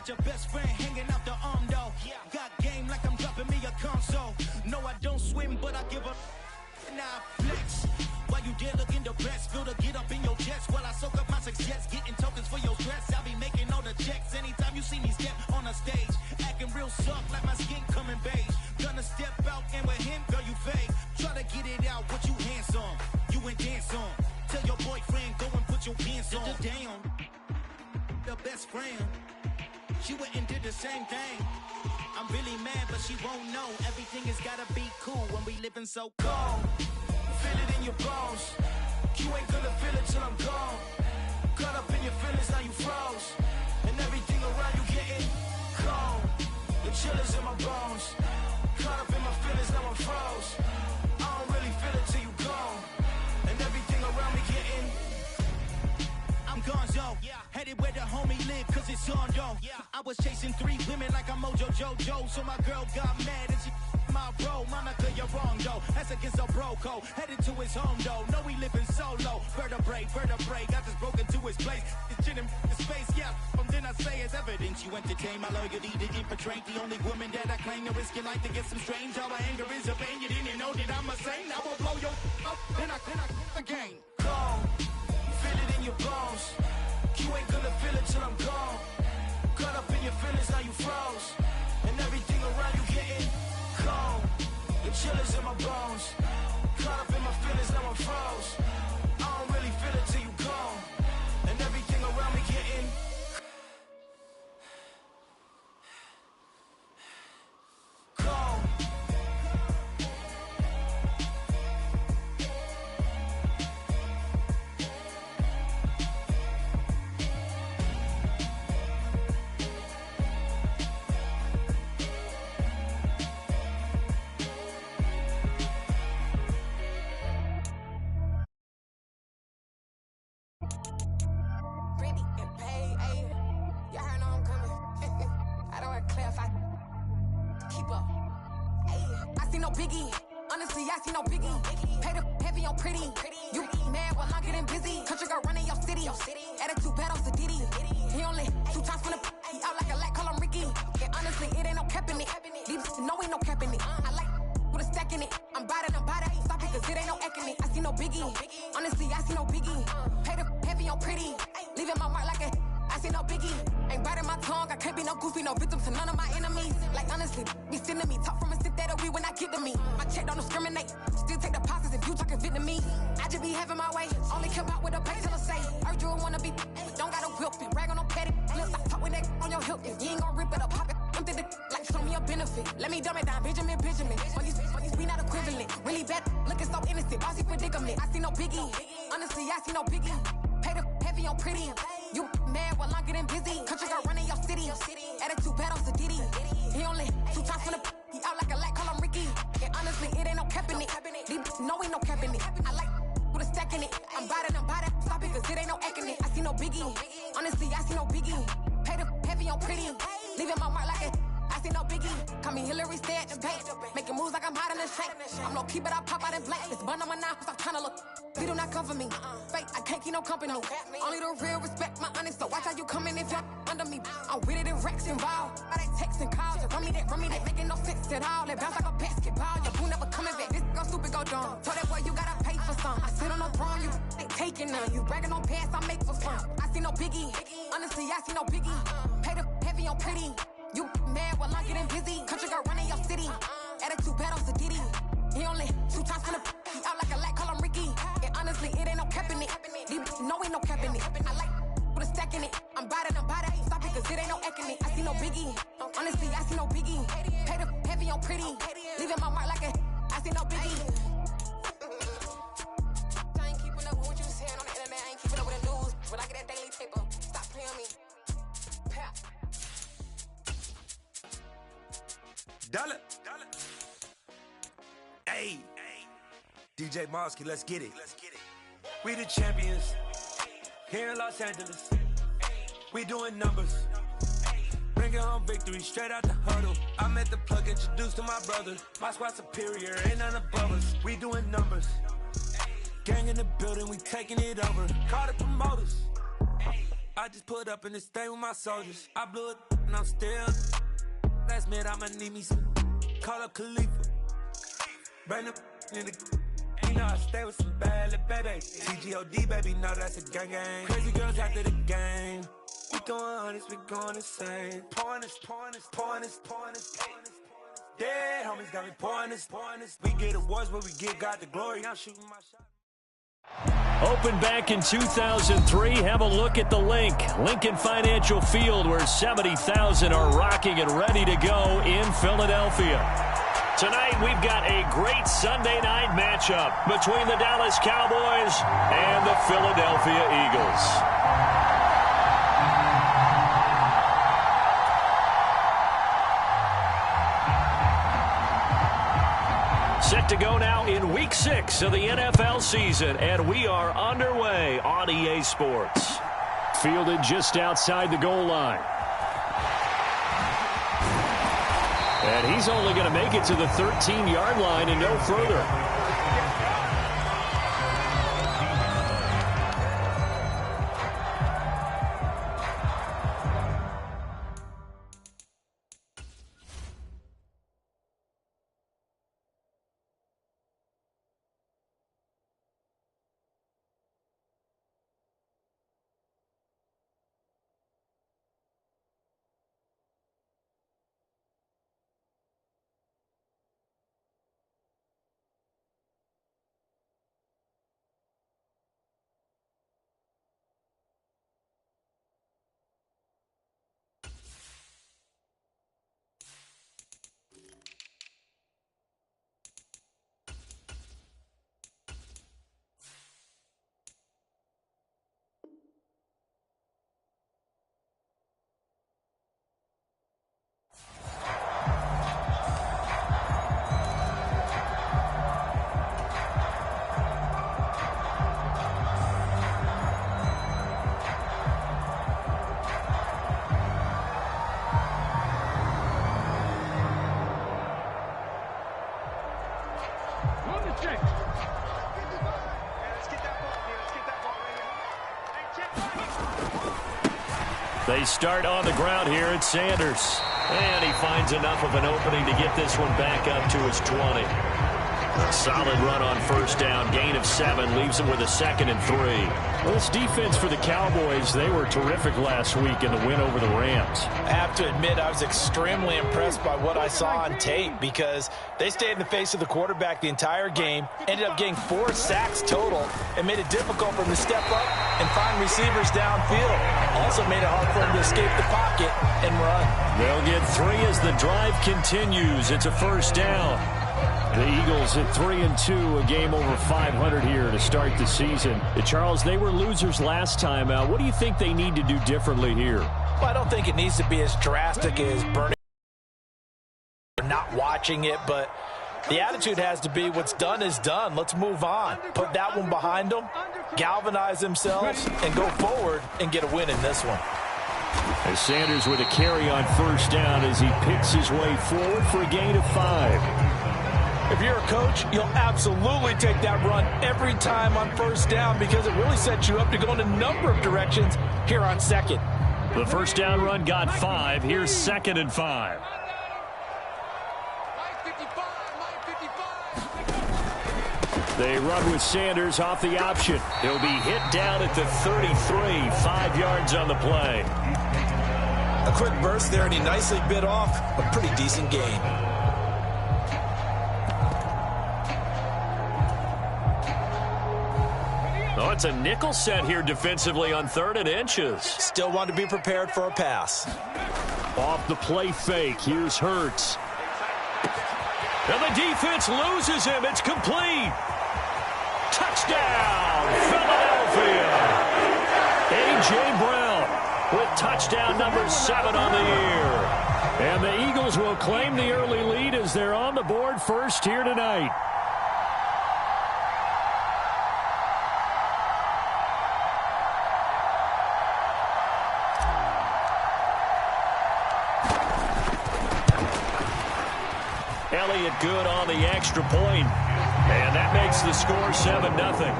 got your best friend hanging out the arm though. Got game like I'm dropping me a console. No, I don't swim, but I give a nah flex. While you there looking depressed, feel to get up in your chest while I soak up my success, getting tokens for your stress. I'll be making all the checks anytime you see me step on a stage, acting real soft like my skin coming beige. Gonna step out and with him, girl, you fake. Try to get it out, what you handsome, you ain't dance on. Tell your boyfriend, go and put your pants on. Down, the best friend, she went and did the same thing. I'm really mad, but she won't know. Everything has gotta be cool when we living so cold. Feel it in your bones. You ain't gonna feel it till I'm gone. Caught up in your feelings, now you froze. And everything around you getting cold. The chill is in my bones. Caught up in my feelings, now I'm froze. I don't really feel it till you gone. And everything around me getting I'm gonzo, headed where the homie live, cause it's on though. I was chasing 3 women like I'm Mojo Jojo, so my girl got mad and she my bro. Monica, you're wrong though, that's against a bro code. Headed to his home though, know we living solo. Vertebrae, got this broken to his place. It's chin in his face, from then I say it's evidence. You entertain my loyalty to infiltrate the only woman that I claim to risk your life to get some strange. How my anger is a pain, you didn't know that I'm a saint. I will blow your up, then I again. Gone. Feel it in your bones. You ain't gonna feel it till I'm gone. Caught up in your feelings, now you froze. And everything around you getting cold. The chill is in my bones. Caught up in my feelings, now I'm froze. I don't really feel it till you gone. And everything around me getting cold. Biggie, honestly, I see no biggie. Pay the heavy on pretty. You mad while I'm getting busy. Country girl running your city. Attitude bad on Diddy. He only 2 times from the he out like a lack, call him Ricky. And honestly, it ain't no cap in it. These no ain't no cap in it. I like with a stack in it. I'm bad. Stop it, cause it ain't no acting it. I see no biggie. Honestly, I see no biggie. Pay the heavy on pretty. Leaving my mark like a I see no biggie. Ain't biting my tongue. I can't be no goofy, no victim to none of my enemies. Like honestly, be sending me talk from a sip that we when I get to me. My check don't discriminate. Still take deposits if you talking Vietnamese. I just be having my way. Only come out with a pay till I say. Heard you wanna be, but don't got no whip and rag on no petty. Flip, I talk with that on your hip. If you ain't gon' rip it or pop it, empty the like show me a benefit. Let me dumb it down, Benjamin. We not equivalent. Really bad, looking so innocent. Bossy predicament. I see no biggie. Honestly, I see no biggie. Pay the heavy on pretty. You mad while I'm getting busy. Country girl running your city. Attitude bad on Diddy. He only 2 times from the he out like a lack, call him Ricky. And honestly, it ain't no cap in it. These no ain't no cap in it. I like with a stack in it. I'm bad. Stop it, cause it ain't no acting it. I see no biggie. Honestly, I see no biggie. Pay the heavy on pretty. Leaving my mark like a I see no biggie. Call me Hillary, stay at the bank. Making moves like I'm hot in the shank. I'm low key, but I pop out in blank. This bun on my knife, stop trying to look. They do not come for me. Fake, I can't keep no company. Only the real respect my honest. So watch how you coming if you're under me. I'm with it in racks involved. I they text and calls. Run me that, making no sense at all. They bounce like a basketball. Your boo never coming back. This go stupid, go dumb. Told that boy you gotta pay for some. I sit on no throne, you ain't taking none. You bragging on pants, I make for fun. I see no biggie. Honestly, I see no biggie. Pay the heavy on pretty. You mad while I'm getting busy. Country girl running your city. Attitude bad on Diddy. He only 2 times from the he out like a lack, call him Ricky. And honestly, it ain't no cap in it. These no ain't no cap in it. I like with a stack in it. I'm bad. Stop it, cause it ain't no acting it. I see no biggie. Honestly, I see no biggie. Pay the heavy on pretty. Leaving my mark like a I see no biggie. I ain't keeping up with what you saying on the internet. I ain't keeping up with the news. When I get that daily paper, stop playing me. Dollar. Hey, DJ Mosky, let's get it. We the champions here in Los Angeles. We doing numbers. Bringing home victory straight out the huddle. I met the plug, introduced to my brother. My squad superior, ain't none above us. We doing numbers. Gang in the building, we taking it over. Call the promoters. I just put up in this thing with my soldiers. I blew it and I'm still. Last minute, I'ma need me some. Call up Khalifa. Bring them in the. You know I stay with some bad little baby. TGOD, baby, know that's a gang gang. Crazy girls after the game. We going honest, we going insane. Pouring this. Dead homies got me pouring this. We get awards, but we give God the glory. I'm shooting my shot. Opened back in 2003. Have a look at the link. Lincoln Financial Field, where 70,000 are rocking and ready to go in Philadelphia. Tonight, we've got a great Sunday night matchup between the Dallas Cowboys and the Philadelphia Eagles. Set to go now in Week 6 of the NFL season, and we are underway on EA Sports. Fielded just outside the goal line. And he's only going to make it to the 13-yard line and no further. They start on the ground here at Sanders. And he finds enough of an opening to get this one back up to his 20. A solid run on first down. Gain of 7 leaves him with a 2nd and 3. Well, this defense for the Cowboys, they were terrific last week in the win over the Rams. I have to admit, I was extremely impressed by what I saw on tape because they stayed in the face of the quarterback the entire game, ended up getting 4 sacks total, and made it difficult for him to step up and find receivers downfield. Also made it hard for him to escape the pocket and run. They'll get 3 as the drive continues. It's a first down. The Eagles at 3-2, a game over 500 here to start the season. Charles, they were losers last time out. What do you think they need to do differently here? Well, I don't think it needs to be as drastic as burning or not watching it, but the attitude has to be what's done is done. Let's move on. Put that one behind them, galvanize themselves, and go forward and get a win in this one. As Sanders with a carry on first down as he picks his way forward for a gain of 5. If you're a coach, you'll absolutely take that run every time on first down because it really sets you up to go in a number of directions here on second. The first down run got 5. Here's 2nd and 5. They run with Sanders off the option. He'll be hit down at the 33, 5 yards on the play. A quick burst there, and he nicely bit off a pretty decent gain. Oh, it's a nickel set here defensively on 3rd and inches. Still want to be prepared for a pass. Off the play fake. Here's Hurts. And the defense loses him. It's complete. Touchdown, Philadelphia. A.J. Brown with touchdown number 7 on the year. And the Eagles will claim the early lead as they're on the board first here tonight. Elliott good on the extra point. And that makes the score 7-0.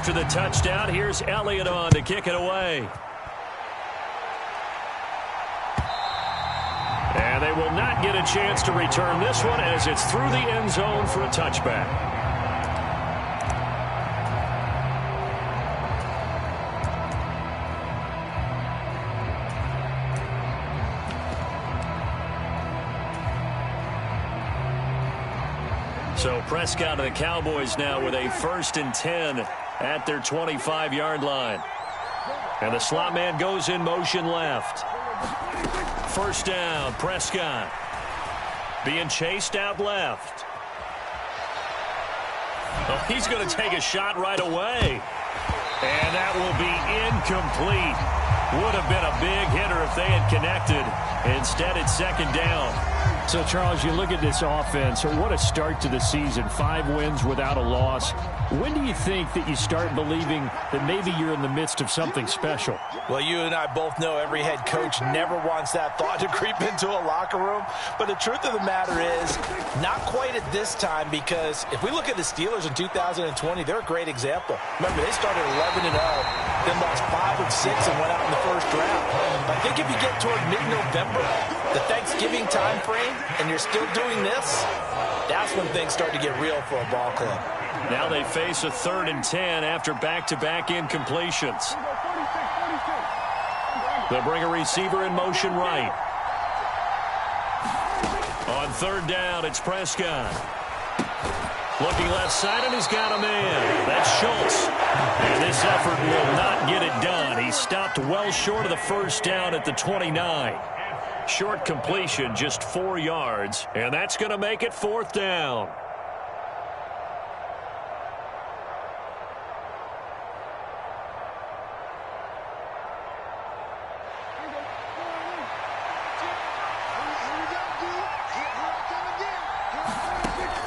after the touchdown. Here's Elliott on to kick it away. And they will not get a chance to return this one as it's through the end zone for a touchback. So Prescott and the Cowboys now with a 1st and 10 at their 25-yard line. And the slot man goes in motion left. First down, Prescott. Being chased out left. Oh, he's going to take a shot right away. And that will be incomplete. Would have been a big hitter if they had connected. Instead, it's 2nd down. So, Charles, you look at this offense, what a start to the season. 5 wins without a loss. When do you think that you start believing that maybe you're in the midst of something special? Well, you and I both know every head coach never wants that thought to creep into a locker room. But the truth of the matter is, not quite at this time, because if we look at the Steelers in 2020, they're a great example. Remember, they started 11-0, then lost 5 of 6 and went out in the first round. But I think if you get toward mid-November, the Thanksgiving time frame, and you're still doing this, that's when things start to get real for a ball club. Now they face a 3rd and 10 after back-to-back incompletions. They'll bring a receiver in motion right. On 3rd down, it's Prescott. Looking left side, and he's got a man. That's Schultz. And this effort will not get it done. He stopped well short of the 1st down at the 29. Short completion, just 4 yards, and that's going to make it 4th down.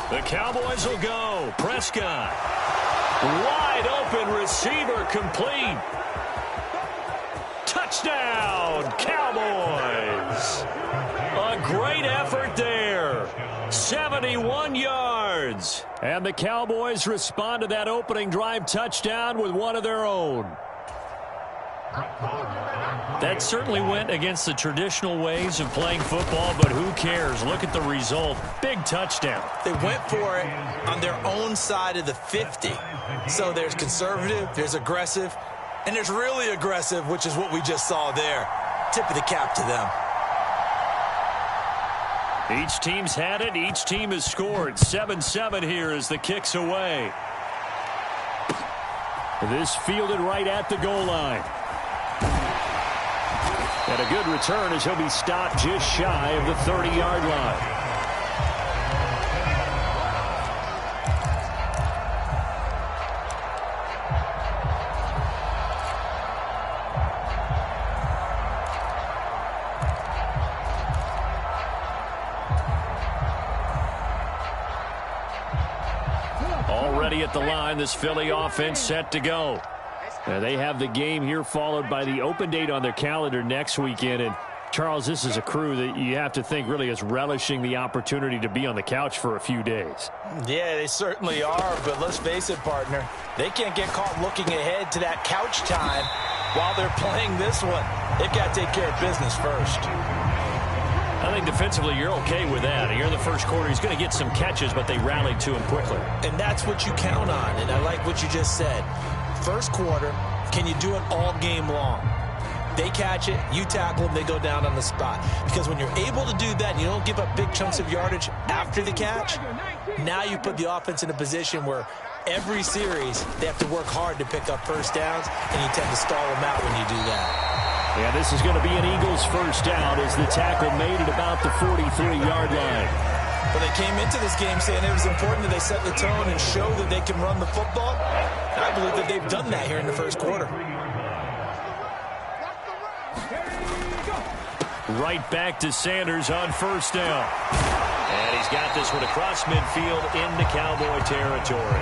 The Cowboys will go. Prescott. Wide open receiver complete. Touchdown, Cowboys. A great effort there. 71 yards. And the Cowboys respond to that opening drive touchdown with one of their own. That certainly went against the traditional ways of playing football, but who cares? Look at the result. Big touchdown. They went for it on their own side of the 50. So there's conservative, there's aggressive, and there's really aggressive, which is what we just saw there. Tip of the cap to them. Each team's had it. Each team has scored. 7-7 here as the kick's away. This fielded right at the goal line. And a good return as he'll be stopped just shy of the 30-yard line. Already at the line, this Philly offense set to go. Now they have the game here followed by the open date on their calendar next weekend. And, Charles, this is a crew that you have to think really is relishing the opportunity to be on the couch for a few days. Yeah, they certainly are. But let's face it, partner, they can't get caught looking ahead to that couch time while they're playing this one. They've got to take care of business first. I think defensively you're okay with that. Here in the first quarter, he's going to get some catches, but they rallied to him quickly. And that's what you count on. And I like what you just said. First quarter, can you do it all game long? They catch it, you tackle them, they go down on the spot. Because when you're able to do that and you don't give up big chunks of yardage after the catch, now you put the offense in a position where every series they have to work hard to pick up first downs, and you tend to stall them out when you do that. Yeah, this is going to be an Eagles first down as the tackle made at about the 43-yard line. But they came into this game saying it was important that they set the tone and show that they can run the football. And I believe that they've done that here in the first quarter. Right back to Sanders on first down. And he's got this one across midfield into Cowboy territory.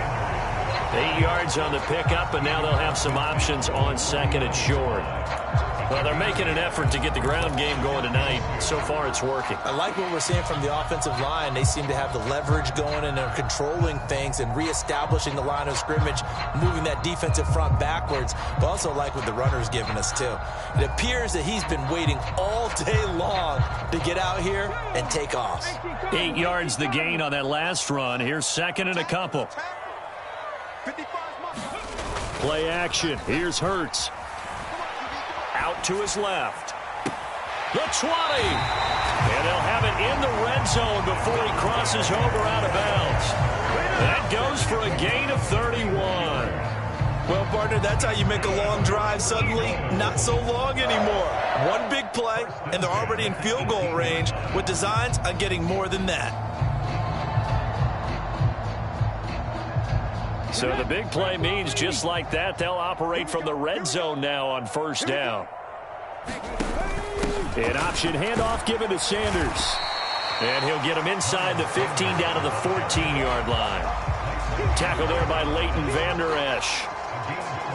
8 yards on the pickup, and now they'll have some options on second and short. Well, they're making an effort to get the ground game going tonight. So far, it's working. I like what we're seeing from the offensive line. They seem to have the leverage going, and they're controlling things and reestablishing the line of scrimmage, moving that defensive front backwards. But also like what the runner's giving us, too. It appears that he's been waiting all day long to get out here and take off. 8 yards the gain on that last run. Here's second and a couple. Play action. Here's Hurts. Out to his left. The 20. And they'll have it in the red zone before he crosses over out of bounds. That goes for a gain of 31. Well, partner, that's how you make a long drive suddenly not so long anymore. One big play, and they're already in field goal range with designs on getting more than that. So the big play means just like that, they'll operate from the red zone now on first down. An option handoff given to Sanders. And he'll get him inside the 15 down to the 14-yard line. Tackle there by Leighton Vander Esch.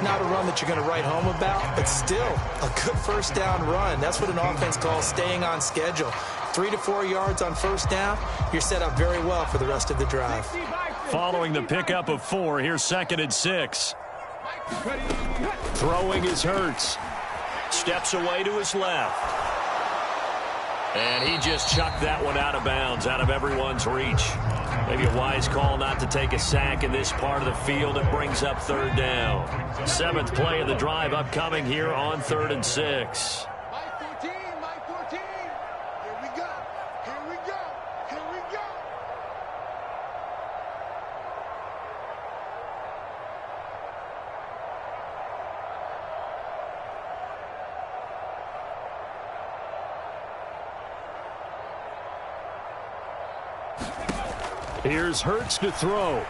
Not a run that you're going to write home about, but still a good first down run. That's what an offense calls staying on schedule. 3 to 4 yards on first down, you're set up very well for the rest of the drive. Following the pickup of 4, here's second and 6. Throwing is Hurts. Steps away to his left. And he just chucked that one out of bounds, out of everyone's reach. Maybe a wise call not to take a sack in this part of the field. It brings up third down. 7th play of the drive upcoming here on 3rd and 6. Here's Hurts to throw.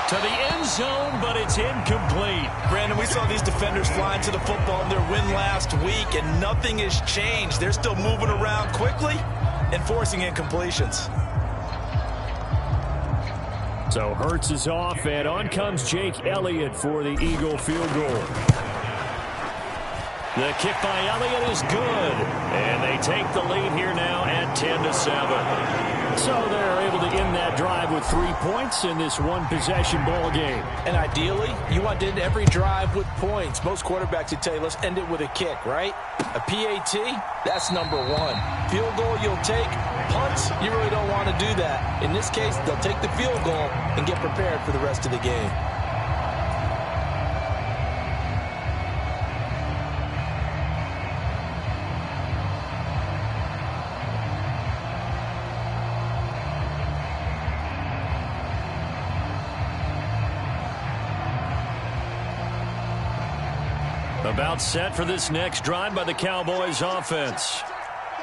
To the end zone, but it's incomplete. Brandon, we saw these defenders flying to the football in their win last week, and nothing has changed. They're still moving around quickly and forcing incompletions. So Hurts is off, and on comes Jake Elliott for the Eagle field goal. The kick by Elliott is good, and they take the lead here now at 10-7. So they're able to end that drive with 3 points in this one-possession ball game. And ideally, you want to end every drive with points. Most quarterbacks would tell you, let's end it with a kick, right? A PAT, that's number 1. Field goal you'll take. Punts, you really don't want to do that. In this case, they'll take the field goal and get prepared for the rest of the game. About set for this next drive by the Cowboys offense.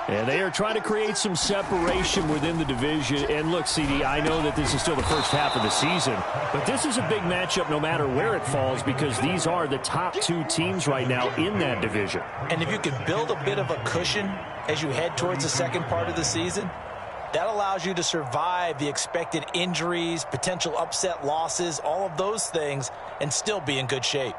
And they are trying to create some separation within the division. And look, CD, I know that this is still the first half of the season, but this is a big matchup no matter where it falls because these are the top 2 teams right now in that division. And if you can build a bit of a cushion as you head towards the second part of the season, that allows you to survive the expected injuries, potential upset losses, all of those things, and still be in good shape.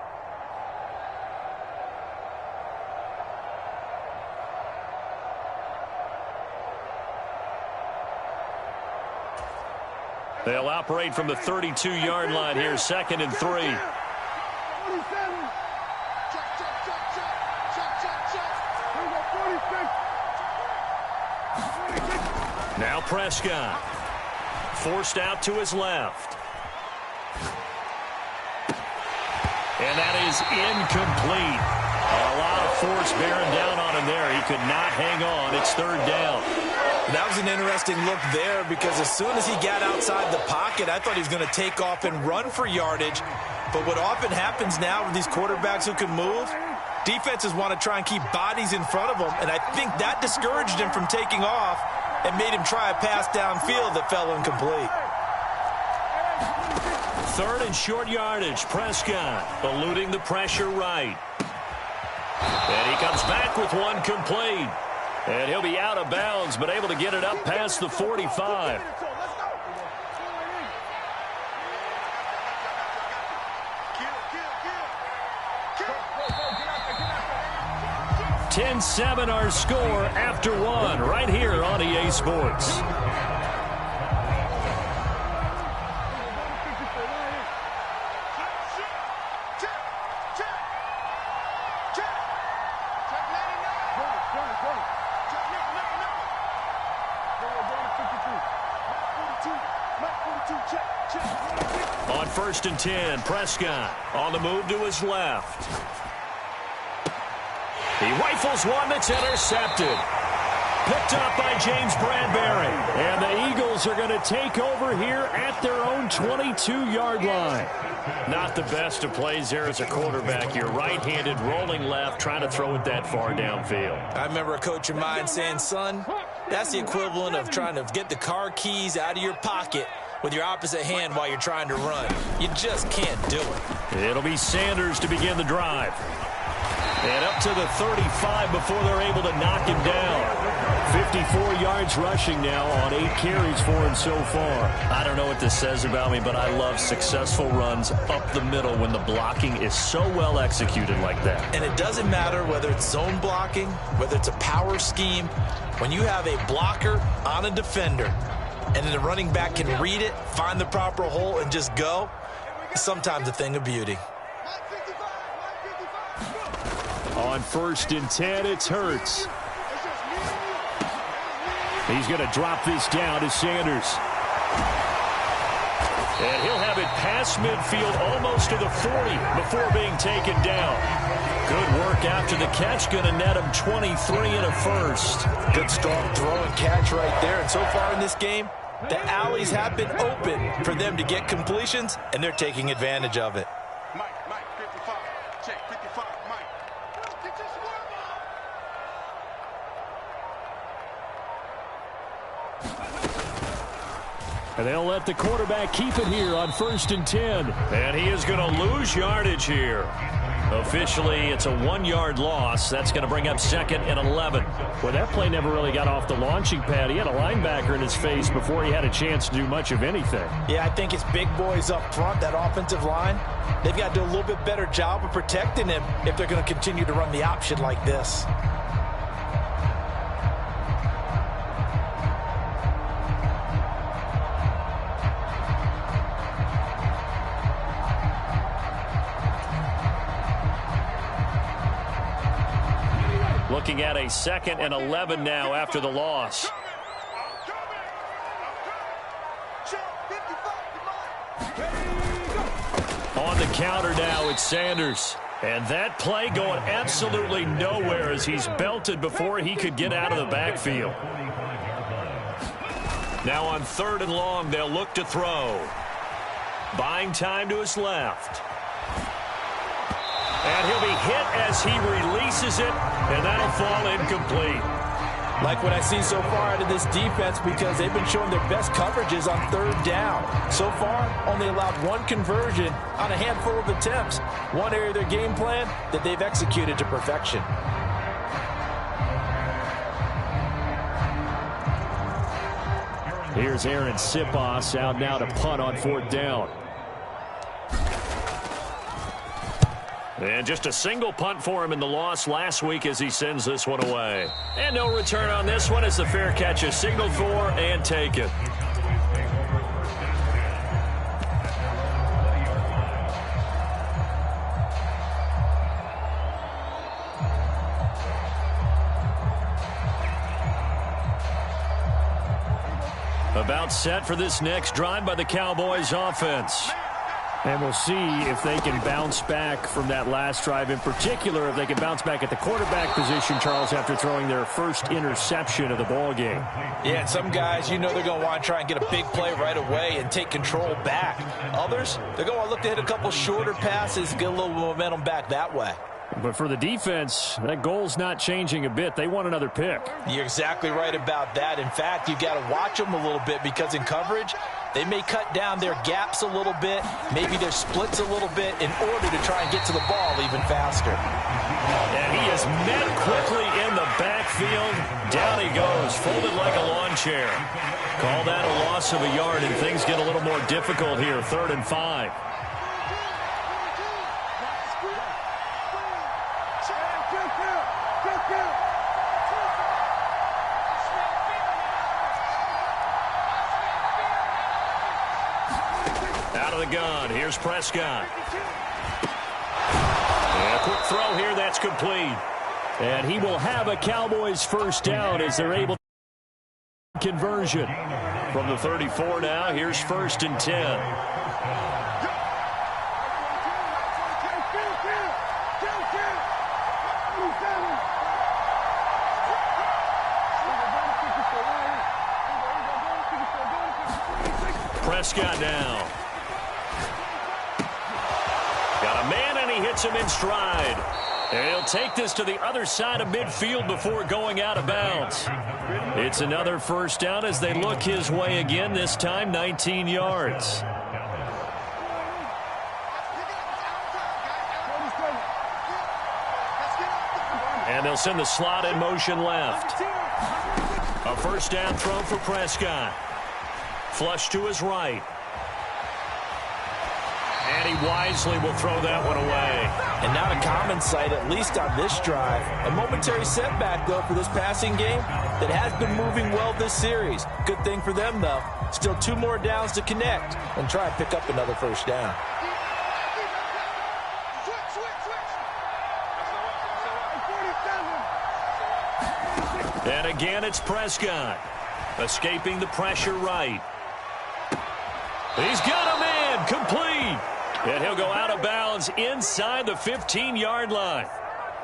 They'll operate from the 32-yard line here, 2nd and 3. Now Prescott. Forced out to his left. And that is incomplete. A lot of force bearing down on him there. He could not hang on. It's 3rd down. That was an interesting look there because as soon as he got outside the pocket, I thought he was going to take off and run for yardage. But what often happens now with these quarterbacks who can move, defenses want to try and keep bodies in front of them, and I think that discouraged him from taking off and made him try a pass downfield that fell incomplete. 3rd and short yardage. Prescott eluding the pressure right. And he comes back with one complete. And he'll be out of bounds, but able to get it up past the 45. 10-7 our score after one right here on EA Sports. On 1st and 10, Prescott on the move to his left. He rifles one that's intercepted. Picked up by James Bradbury. And the Eagles are going to take over here at their own 22-yard line. Not the best of plays there as a quarterback. You're right-handed, rolling left, trying to throw it that far downfield. I remember a coach of mine saying, son, that's the equivalent of trying to get the car keys out of your pocket with your opposite hand while you're trying to run. You just can't do it. It'll be Sanders to begin the drive. And up to the 35 before they're able to knock him down. 54 yards rushing now on 8 carries for him so far. I don't know what this says about me, but I love successful runs up the middle when the blocking is so well executed like that. And it doesn't matter whether it's zone blocking, whether it's a power scheme. When you have a blocker on a defender, and then the running back can read it, find the proper hole, and just go, it's sometimes a thing of beauty. On 1st and 10, it's Hurts. He's going to drop this down to Sanders. And he'll have it past midfield almost to the 40 before being taken down. Good work after the catch. Going to net him 23 and a first. Good strong throw and catch right there. And so far in this game, the alleys have been open for them to get completions, and they're taking advantage of it. And they'll let the quarterback keep it here on 1st and 10. And he is going to lose yardage here. Officially, it's a 1-yard loss. That's going to bring up 2nd and 11. Well, that play never really got off the launching pad. He had a linebacker in his face before he had a chance to do much of anything. Yeah, I think it's big boys up front, that offensive line. They've got to do a little bit better job of protecting him if they're going to continue to run the option like this. Looking at a 2nd and 11 now after the loss. On the counter now, it's Sanders. And that play going absolutely nowhere as he's belted before he could get out of the backfield. Now on 3rd and long, they'll look to throw. Buying time to his left. And he'll be hit as he releases it, and that'll fall incomplete. Like what I see so far out of this defense, because they've been showing their best coverages on 3rd down. So far, only allowed 1 conversion on a handful of attempts. One area of their game plan that they've executed to perfection. Here's Aaron Sipos out now to punt on 4th down. And just a single punt for him in the loss last week as he sends this one away. And no return on this one as the fair catch is signaled for and taken. About set for this next drive by the Cowboys offense. And we'll see if they can bounce back from that last drive. In particular, if they can bounce back at the quarterback position, Charles, after throwing their first interception of the ball game. Yeah, and some guys, you know they're going to want to try and get a big play right away and take control back. Others, they're going to look to hit a couple shorter passes, get a little momentum back that way. But for the defense, that goal's not changing a bit. They want another pick. You're exactly right about that. In fact, you've got to watch them a little bit because in coverage, they may cut down their gaps a little bit, maybe their splits a little bit in order to try and get to the ball even faster. And he is met quickly in the backfield. Down he goes, folded like a lawn chair. Call that a loss of a yard, and things get a little more difficult here. 3rd and 5. of the gun. Here's Prescott. And a quick throw here. That's complete. And he will have a Cowboys first down as they're able to conversion. From the 34 now, here's 1st and 10. Prescott now. Got a man, and he hits him in stride. And he'll take this to the other side of midfield before going out of bounds. It's another first down as they look his way again, this time 19 yards. And they'll send the slot in motion left. A first down throw for Prescott. Flush to his right. And he wisely will throw that one away. And not a common sight, at least on this drive. A momentary setback, though, for this passing game that has been moving well this series. Good thing for them, though. Still 2 more downs to connect and try and pick up another first down. And again, it's Prescott. Escaping the pressure right. He's got a man, complete. And he'll go out of bounds inside the 15-yard line.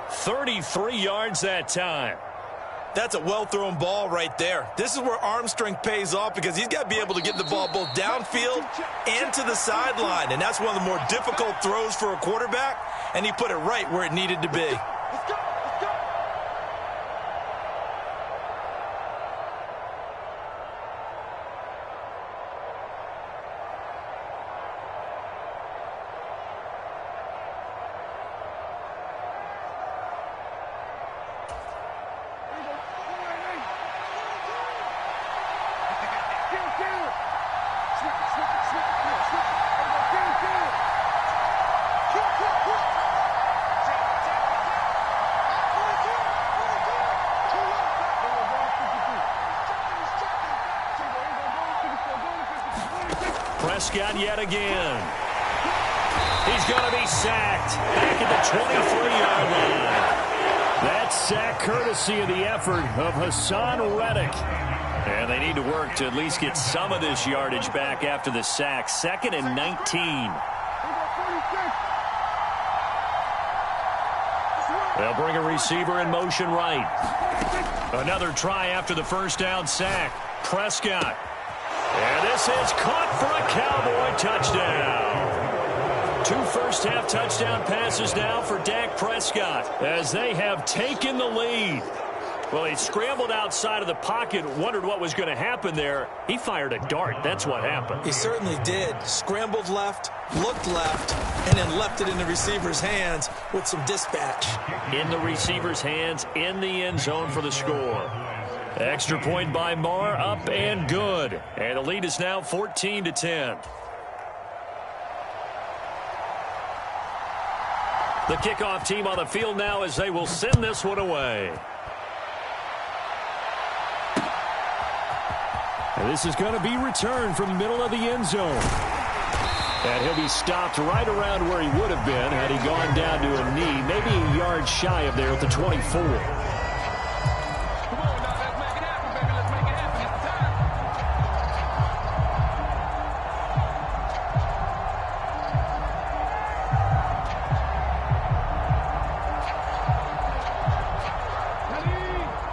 33 yards that time. That's a well-thrown ball right there. This is where arm strength pays off because he's got to be able to get the ball both downfield and to the sideline. And that's one of the more difficult throws for a quarterback, and he put it right where it needed to be. Prescott yet again. He's going to be sacked back at the 23-yard line. That sack courtesy of the effort of Hassan Reddick. And they need to work to at least get some of this yardage back after the sack. 2nd and 19. They'll bring a receiver in motion right. Another try after the first down sack. Prescott. And this is caught for a Cowboy touchdown. 2 first-half touchdown passes now for Dak Prescott as they have taken the lead. Well, he scrambled outside of the pocket, wondered what was going to happen there. He fired a dart. That's what happened. He certainly did. Scrambled left, looked left, and then left it in the receiver's hands with some dispatch. In the receiver's hands, in the end zone for the score. Extra point by Marr, up and good. And the lead is now 14-10. The kickoff team on the field now as they will send this one away. And this is going to be returned from the middle of the end zone. And he'll be stopped right around where he would have been had he gone down to a knee, maybe a yard shy of there at the 24.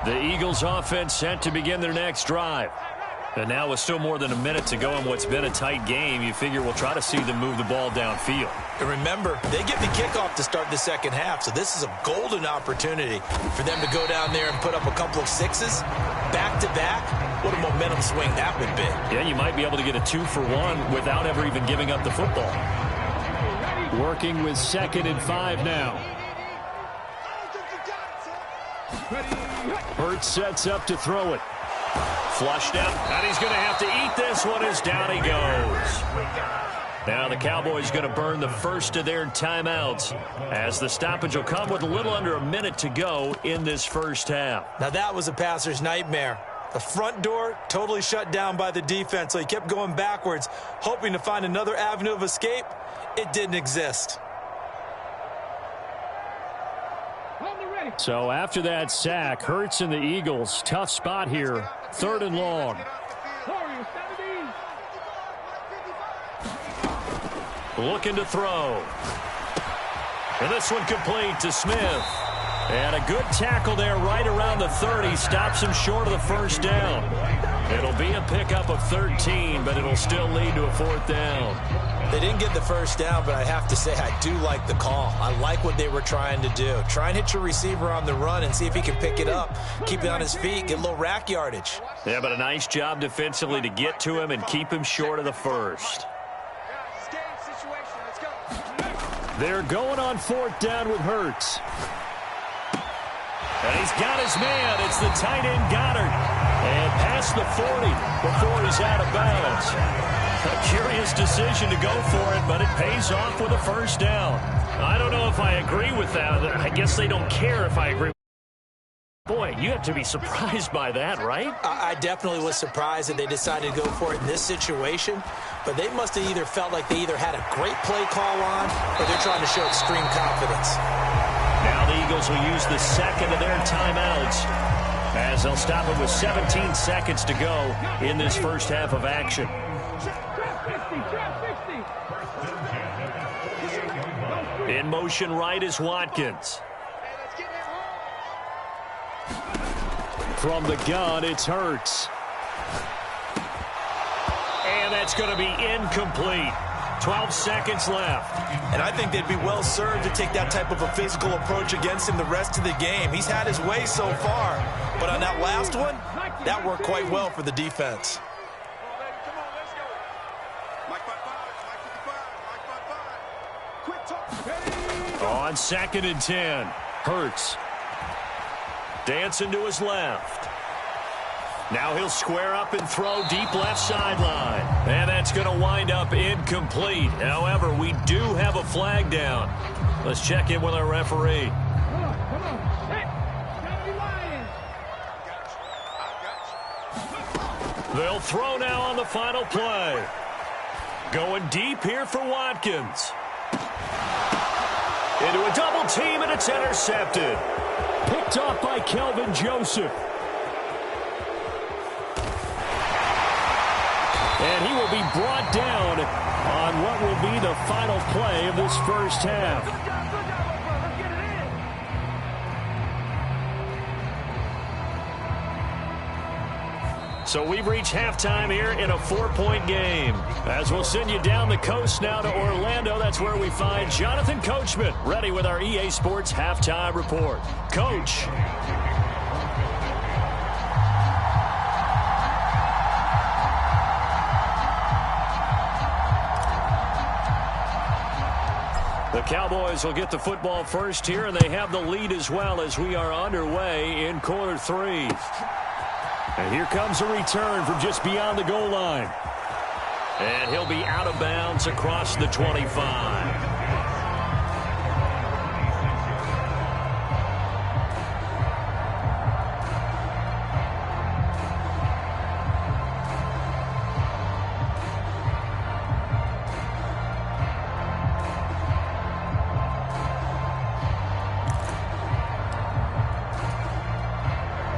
The Eagles offense set to begin their next drive. And now with still more than a minute to go in what's been a tight game, you figure we'll try to see them move the ball downfield. And remember, they get the kickoff to start the second half, so this is a golden opportunity for them to go down there and put up a couple of sixes back-to-back. What a momentum swing that would be. Yeah, you might be able to get a 2-for-1 without ever even giving up the football. Working with 2nd and 5 now. Hurts sets up to throw it. Flushed out, and he's going to have to eat this one as down he goes. Now the Cowboys going to burn the first of their timeouts as the stoppage will come with a little under a minute to go in this first half. Now that was a passer's nightmare. The front door totally shut down by the defense, so he kept going backwards, hoping to find another avenue of escape. It didn't exist. So after that sack, Hurts and the Eagles, tough spot here, 3rd and long. Looking to throw. And this one complete to Smith. And a good tackle there right around the 30. Stops him short of the first down. It'll be a pickup of 13, but it'll still lead to a 4th down. They didn't get the first down, but I have to say I do like the call. I like what they were trying to do. Try and hit your receiver on the run and see if he can pick it up. Keep it on his feet, get a little rack yardage. Yeah, but a nice job defensively to get to him and keep him short of the first. They're going on 4th down with Hurts. And he's got his man. It's the tight end Goddard. And past the 40 before he's out of bounds. A curious decision to go for it, but it pays off with a first down. I don't know if I agree with that. I guess they don't care if I agree. Boy, you have to be surprised by that, right? I definitely was surprised that they decided to go for it in this situation, but they must have either felt like they either had a great play call on or they're trying to show extreme confidence. Now the Eagles will use the second of their timeouts as they'll stop it with 17 seconds to go in this first half of action. In motion right is Watkins. From the gun, it's Hurts. And that's going to be incomplete. 12 seconds left. And I think they'd be well served to take that type of a physical approach against him the rest of the game. He's had his way so far. But on that last one, that worked quite well for the defense. On 2nd and 10, Hurts. Dancing to his left. Now he'll square up and throw deep left sideline. And that's going to wind up incomplete. However, we do have a flag down. Let's check in with our referee. They'll throw now on the final play. Going deep here for Watkins. Into a double team, and it's intercepted. Picked off by Kelvin Joseph. And he will be brought down on what will be the final play of this first half. So we've reached halftime here in a 4-point game. As we'll send you down the coast now to Orlando, that's where we find Jonathan Coachman, ready with our EA Sports Halftime Report. Coach. The Cowboys will get the football first here, and they have the lead as well as we are underway in quarter 3. And here comes a return from just beyond the goal line. And he'll be out of bounds across the 25.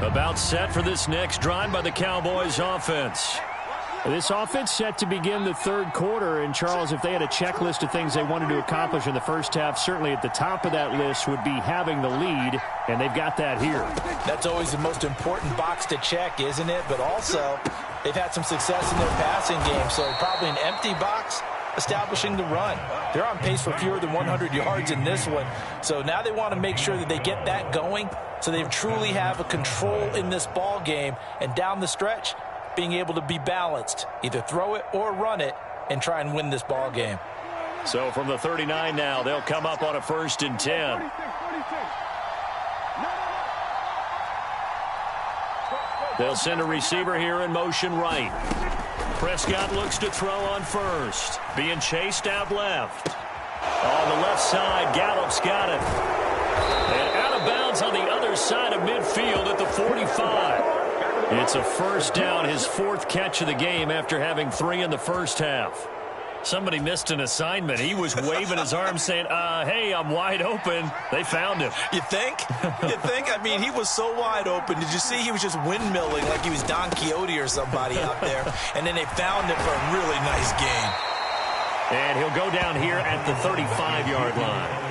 About set for this next drive by the Cowboys offense. This offense set to begin the 3rd quarter. And, Charles, if they had a checklist of things they wanted to accomplish in the first half, certainly at the top of that list would be having the lead, and they've got that here. That's always the most important box to check, isn't it? But also, they've had some success in their passing game, so probably an empty box establishing the run. They're on pace for fewer than 100 yards in this one, so now they want to make sure that they get that going so they truly have a control in this ball game, and down the stretch, being able to be balanced, either throw it or run it, and try and win this ball game. So from the 39 now, they'll come up on a 1st and 10. They'll send a receiver here in motion right. Prescott looks to throw on first. Being chased out left. On the left side, Gallup's got it. And out of bounds on the other side of midfield at the 45. It's a first down, his 4th catch of the game after having 3 in the first half. Somebody missed an assignment. He was waving his arms saying, hey, I'm wide open. They found him. You think? You think? I mean, he was so wide open. Did you see he was just windmilling like he was Don Quixote or somebody out there? And then they found him for a really nice gain. And he'll go down here at the 35-yard line.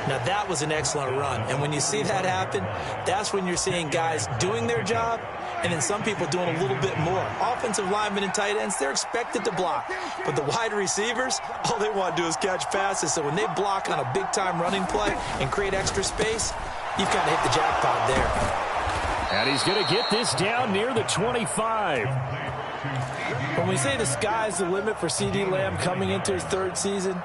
Now, that was an excellent run. And when you see that happen, that's when you're seeing guys doing their job and then some people doing a little bit more. Offensive linemen and tight ends, they're expected to block. But the wide receivers, all they want to do is catch passes. So when they block on a big-time running play and create extra space, you've got to hit the jackpot there. And he's going to get this down near the 25. When we say the sky's the limit for CeeDee Lamb coming into his 3rd season,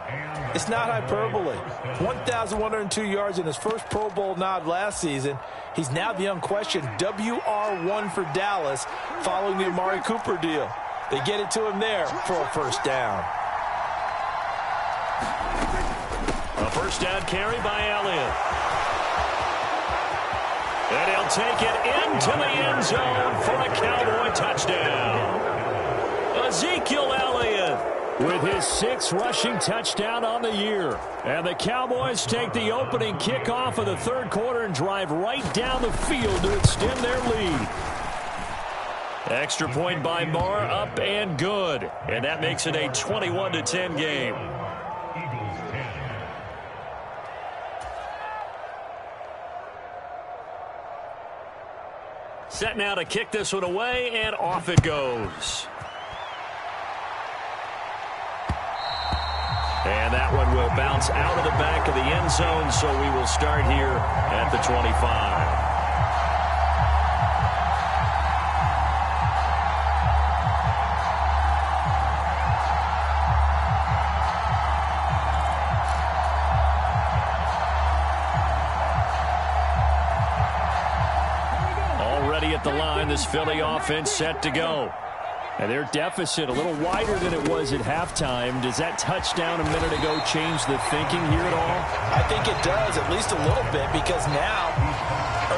it's not hyperbole. 1,102 yards in his first Pro Bowl nod last season. He's now the unquestioned WR1 for Dallas following the Amari Cooper deal. They get it to him there for a first down. A first down carry by Elliott. And he'll take it into the end zone for a Cowboy touchdown. Ezekiel Elliott with his 6th rushing touchdown on the year. And the Cowboys take the opening kickoff of the 3rd quarter and drive right down the field to extend their lead. Extra point by Moore, up and good. And that makes it a 21-10 game. Set now to kick this one away, and off it goes. And that one will bounce out of the back of the end zone, so we will start here at the 25. Already at the line, this Philly offense set to go. And their deficit a little wider than it was at halftime. Does that touchdown a minute ago change the thinking here at all? I think it does, at least a little bit, because now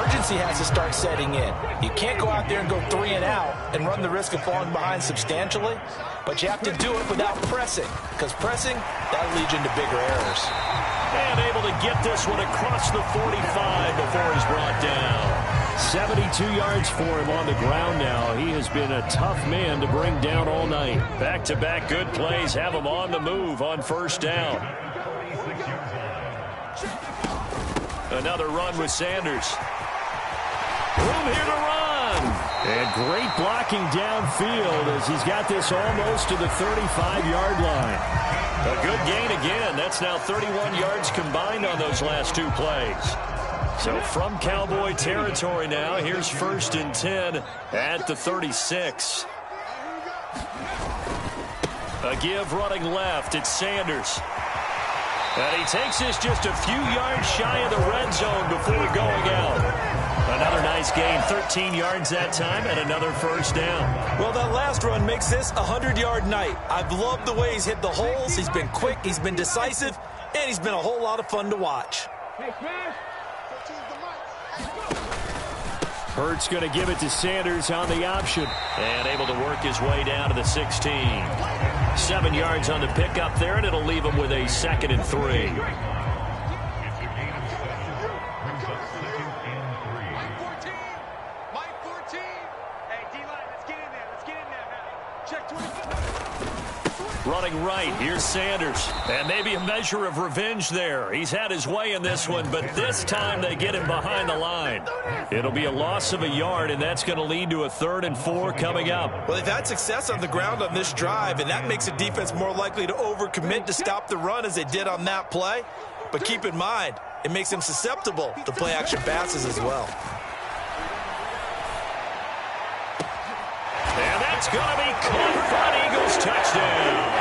urgency has to start setting in. You can't go out there and go 3 and out and run the risk of falling behind substantially, but you have to do it without pressing, because pressing, that'll lead you into bigger errors. And able to get this one across the 45 before he's brought down. 72 yards for him on the ground now. He has been a tough man to bring down all night. Back-to-back good plays have him on the move on first down. Another run with Sanders. Room here to run. And great blocking downfield as he's got this almost to the 35-yard line. A good gain again. That's now 31 yards combined on those last 2 plays. So from Cowboy territory now, here's 1st and 10 at the 36. A give running left. It's Sanders. And he takes this just a few yards shy of the red zone before going out. Another nice gain, 13 yards that time, and another first down. Well, that last run makes this a 100-yard night. I've loved the way he's hit the holes. He's been quick, he's been decisive, and he's been a whole lot of fun to watch. Hurts going to give it to Sanders on the option. And able to work his way down to the 16. 7 yards on the pickup there, and it'll leave him with a 2nd and 3. Running right, here's Sanders. And maybe a measure of revenge there. He's had his way in this one, but this time they get him behind the line. It'll be a loss of a yard, and that's going to lead to a 3rd and 4 coming up. Well, they've had success on the ground on this drive, and that makes a defense more likely to overcommit to stop the run as they did on that play. But keep in mind, it makes them susceptible to play-action passes as well. And that's going to be caught for an Eagles touchdown.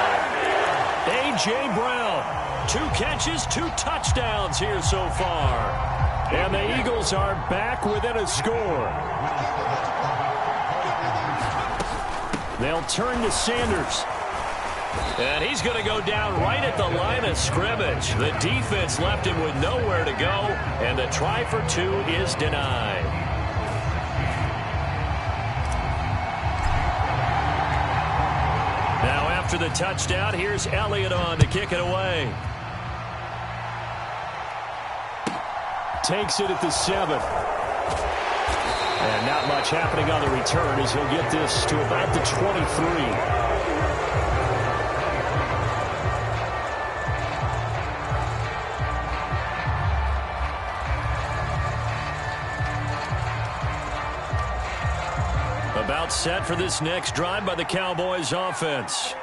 A.J. Brown, 2 catches, 2 touchdowns here so far. And the Eagles are back within a score. They'll turn to Sanders. And he's going to go down right at the line of scrimmage. The defense left him with nowhere to go, and the try for 2 is denied. after the touchdown. Here's Elliott on to kick it away. Takes it at the 7. And not much happening on the return as he'll get this to about the 23. About set for this next drive by the Cowboys offense.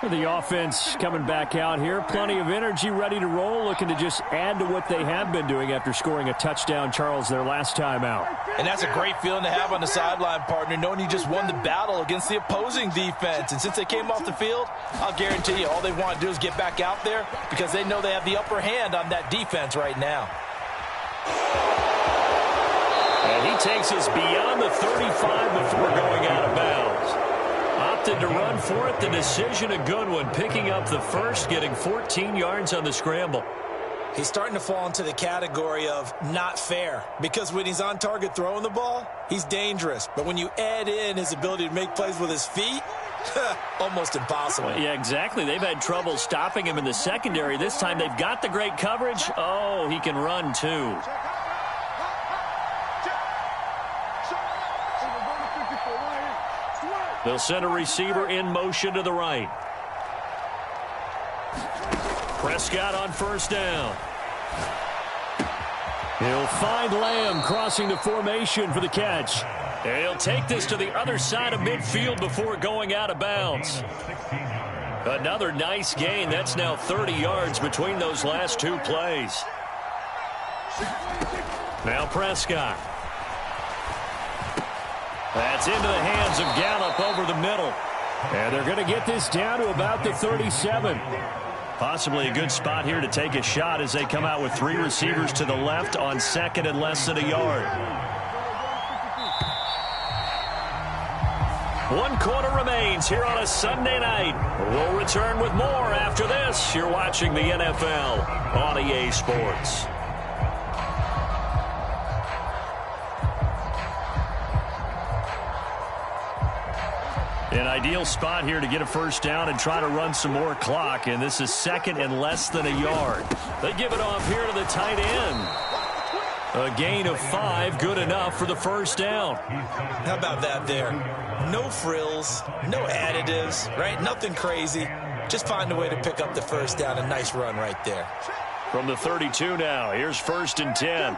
The offense coming back out here. Plenty of energy, ready to roll, looking to just add to what they have been doing after scoring a touchdown, Charles, their last time out. And that's a great feeling to have on the sideline, partner, knowing you just won the battle against the opposing defense. And since they came off the field, I'll guarantee you all they want to do is get back out there because they know they have the upper hand on that defense right now. And he takes us beyond the 35 before going out of bounds. Opted to run for it. The decision a good one. Picking up the first, getting 14 yards on the scramble. He's starting to fall into the category of not fair because when he's on target throwing the ball, he's dangerous. But when you add in his ability to make plays with his feet, almost impossible. Well, yeah, exactly. They've had trouble stopping him in the secondary. This time they've got the great coverage. Oh, he can run too. They'll send a receiver in motion to the right. Prescott on first down. He'll find Lamb crossing the formation for the catch. And he'll take this to the other side of midfield before going out of bounds. Another nice gain. That's now 30 yards between those last two plays. Now Prescott. That's into the hands of Gallup over the middle. And they're going to get this down to about the 37. Possibly a good spot here to take a shot as they come out with three receivers to the left on second and less than a yard. 1 quarter remains here on a Sunday night. We'll return with more after this. You're watching the NFL on EA Sports. An ideal spot here to get a first down and try to run some more clock, and this is second and less than a yard. They give it off here to the tight end. A gain of 5, good enough for the first down. How about that there? No frills, no additives, right? Nothing crazy. Just find a way to pick up the first down. A nice run right there. From the 32 now, here's 1st and 10.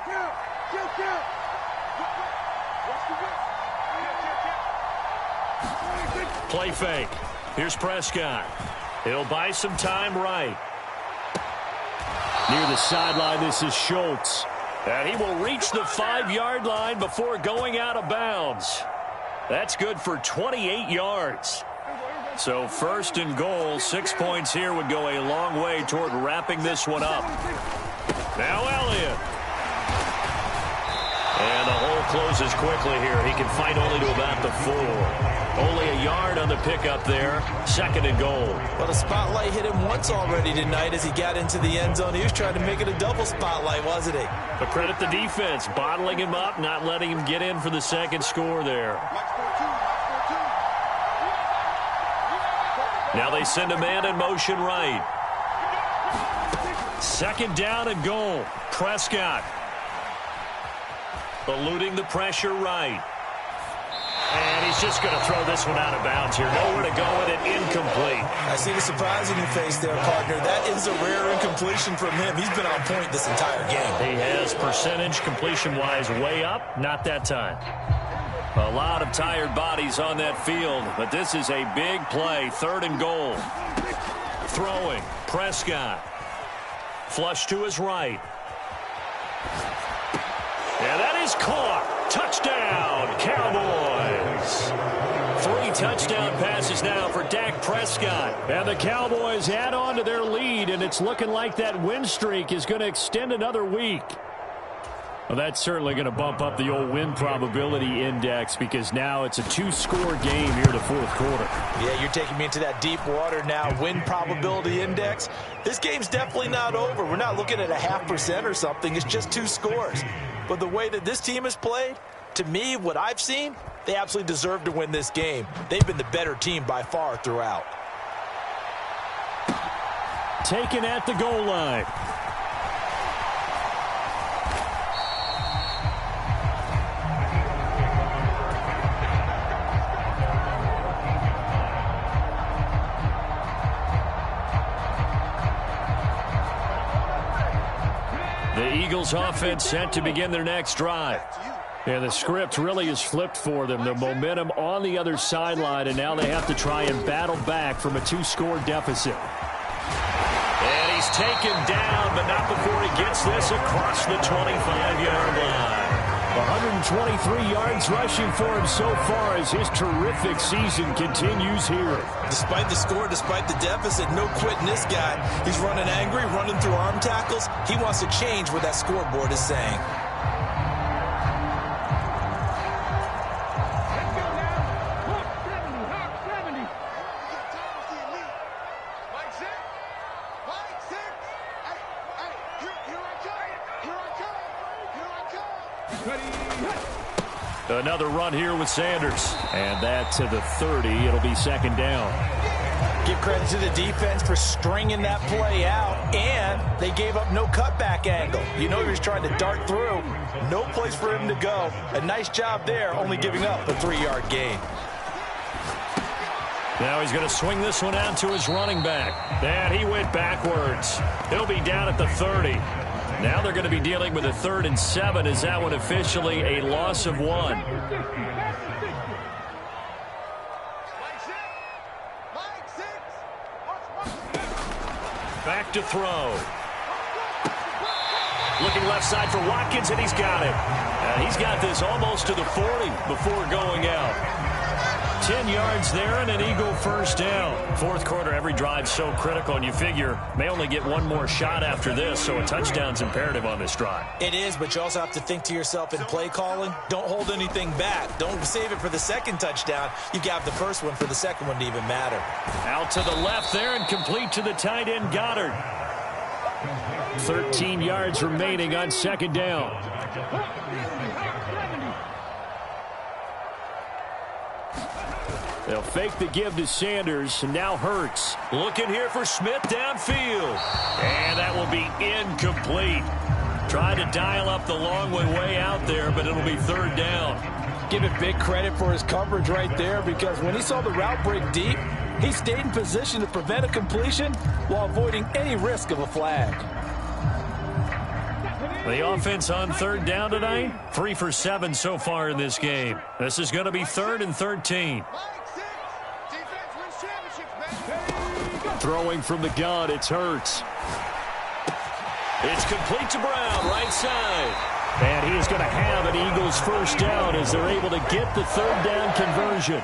Play fake. Here's Prescott. He'll buy some time right. Near the sideline, this is Schultz. And he will reach the 5-yard line before going out of bounds. That's good for 28 yards. So 1st and goal, 6 points here would go a long way toward wrapping this one up. Now Elliott. And the hole closes quickly here. He can fight only to about the 4. Only a yard on the pickup there. 2nd and goal. Well, the spotlight hit him once already tonight as he got into the end zone. He was trying to make it a double spotlight, wasn't he? But credit the defense, bottling him up, not letting him get in for the second score there. Now they send a man in motion right. 2nd down and goal. Prescott. Eluding the pressure right. And he's just going to throw this one out of bounds here. Nowhere to go with it. Incomplete. I see the surprise in your face there, partner. That is a rare incompletion from him. He's been on point this entire game. He has percentage completion-wise way up. Not that time. A lot of tired bodies on that field, but this is a big play. 3rd and goal. Throwing. Prescott. Flush to his right. And that is caught. Touchdown, Cowboys. 3 touchdown passes now for Dak Prescott. And the Cowboys add on to their lead, and it's looking like that win streak is going to extend another week. Well, that's certainly going to bump up the old win probability index because now it's a 2-score game here in the 4th quarter. Yeah, you're taking me into that deep water now. Win probability index. This game's definitely not over. We're not looking at a 0.5% or something. It's just 2 scores. But the way that this team has played, to me, what I've seen, they absolutely deserve to win this game. They've been the better team by far throughout. taken at the goal line. The Eagles offense set to begin their next drive. And the script really is flipped for them. The momentum on the other sideline, and now they have to try and battle back from a 2-score deficit. And he's taken down, but not before he gets this across the 25-yard line. 123 yards rushing for him so far as his terrific season continues here. Despite the score, despite the deficit, no quitting this guy. He's running angry, running through arm tackles. He wants to change what that scoreboard is saying. Another run here with Sanders. And that to the 30. It'll be second down. Give credit to the defense for stringing that play out. And they gave up no cutback angle. You know he was trying to dart through. No place for him to go. A nice job there, only giving up a 3-yard gain. Now he's going to swing this one out to his running back. And he went backwards. He'll be down at the 30. Now they're going to be dealing with a 3rd and 7. Is that one officially a loss of 1? Back to throw. Looking left side for Watkins, and he's got it. He's got this almost to the 40 before going out. 10 yards there and an Eagle first down. Fourth quarter, every drive so critical, and you figure may only get one more shot after this, so a touchdown's imperative on this drive. It is, but you also have to think to yourself in play calling, don't hold anything back. Don't save it for the second touchdown. You got the first one for the second one to even matter. Out to the left there and complete to the tight end, Goddard. 13 yards remaining on second down. They'll fake the give to Sanders, and now Hurts. Looking here for Smith downfield. And that will be incomplete. Trying to dial up the long way out there, but it'll be third down. Give it big credit for his coverage right there, because when he saw the route break deep, he stayed in position to prevent a completion while avoiding any risk of a flag. The offense on third down tonight, 3 for 7 so far in this game. This is going to be 3rd and 13. Throwing from the gun, it's Hurts. It's complete to Brown, right side. And he is going to have an Eagles first down as they're able to get the third down conversion.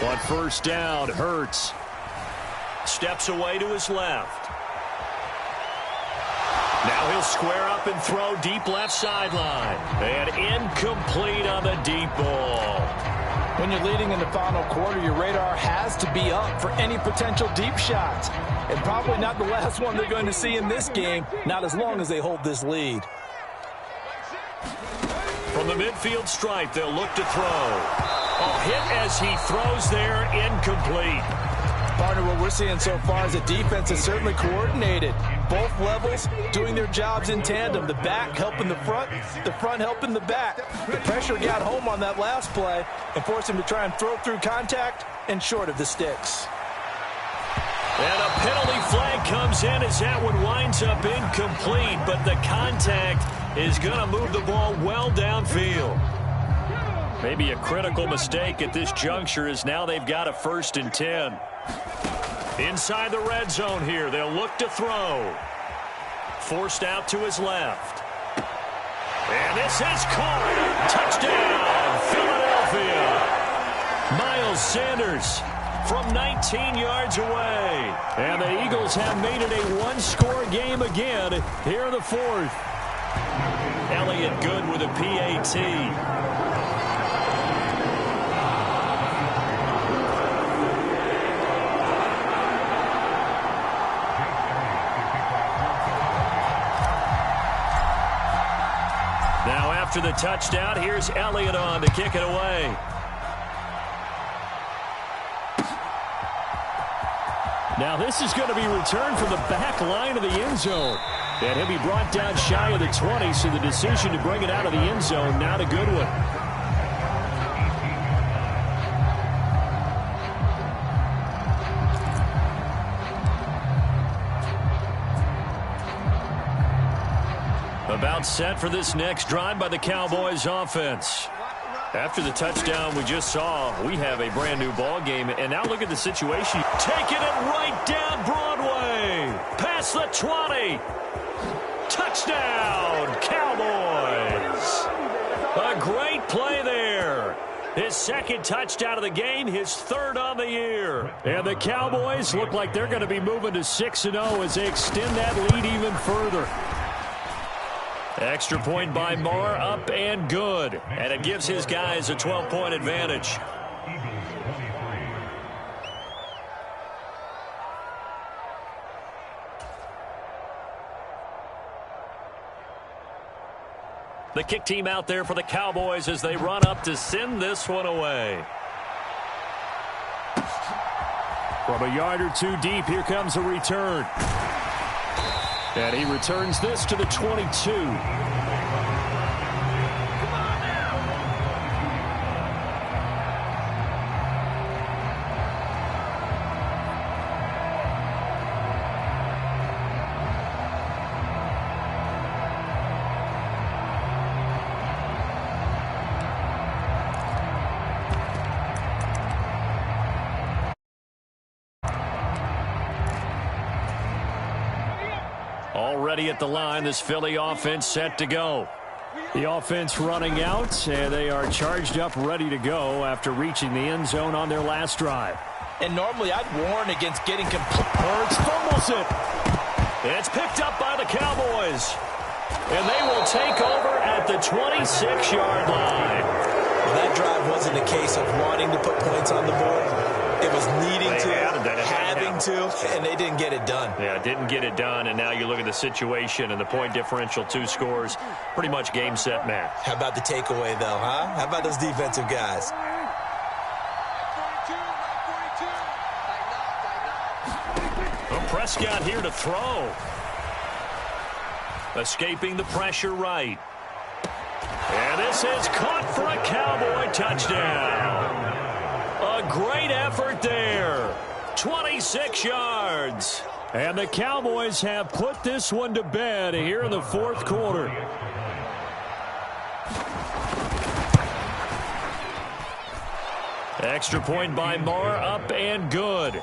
On first down, Hurts steps away to his left. Now he'll square up and throw deep left sideline. And incomplete on the deep ball. When you're leading in the final quarter, your radar has to be up for any potential deep shots. And probably not the last one they're going to see in this game, not as long as they hold this lead. From the midfield stripe, they'll look to throw. A hit as he throws there, incomplete. Partner, what we're seeing so far is the defense is certainly coordinated. Both levels doing their jobs in tandem. The back helping the front helping the back. The pressure got home on that last play and forced him to try and throw through contact and short of the sticks. And a penalty flag comes in as that one winds up incomplete, but the contact is going to move the ball well downfield. Maybe a critical mistake at this juncture as now they've got a 1st and 10. Inside the red zone here, they'll look to throw. Forced out to his left. And this is caught. Touchdown, Philadelphia. Miles Sanders from 19 yards away. And the Eagles have made it a one-score game again here in the fourth. Elliott Good with a PAT. After the touchdown, here's Elliott on to kick it away. Now this is going to be returned from the back line of the end zone. And he'll be brought down shy of the 20, so the decision to bring it out of the end zone, not a good one. About set for this next drive by the Cowboys offense. After the touchdown we just saw, we have a brand new ball game. And now look at the situation. Taking it right down Broadway. Past the 20. Touchdown, Cowboys. A great play there. His second touchdown of the game, his third on the year. And the Cowboys look like they're going to be moving to 6-0 as they extend that lead even further. Extra point by Marr, up and good. And it gives his guys a 12-point advantage. The kick team out there for the Cowboys as they run up to send this one away. From a yard or two deep, here comes a return. And he returns this to the 22. Already at the line, this Philly offense set to go. The offense running out, and they are charged up, ready to go after reaching the end zone on their last drive. And normally I'd warn against getting complete. Hurts fumbles it. It's picked up by the Cowboys. And they will take over at the 26-yard line. Well, that drive wasn't a case of wanting to put points on the board. It was needing to, having to, and they didn't get it done. Yeah, didn't get it done, and now you look at the situation and the point differential, 2 scores, pretty much game, set, match. How about the takeaway, though, huh? How about those defensive guys? Well, Prescott here to throw. Escaping the pressure right. And this is caught for a Cowboy touchdown. A great effort there. 26 yards. And the Cowboys have put this one to bed here in the fourth quarter. Extra point by Marr, up and good.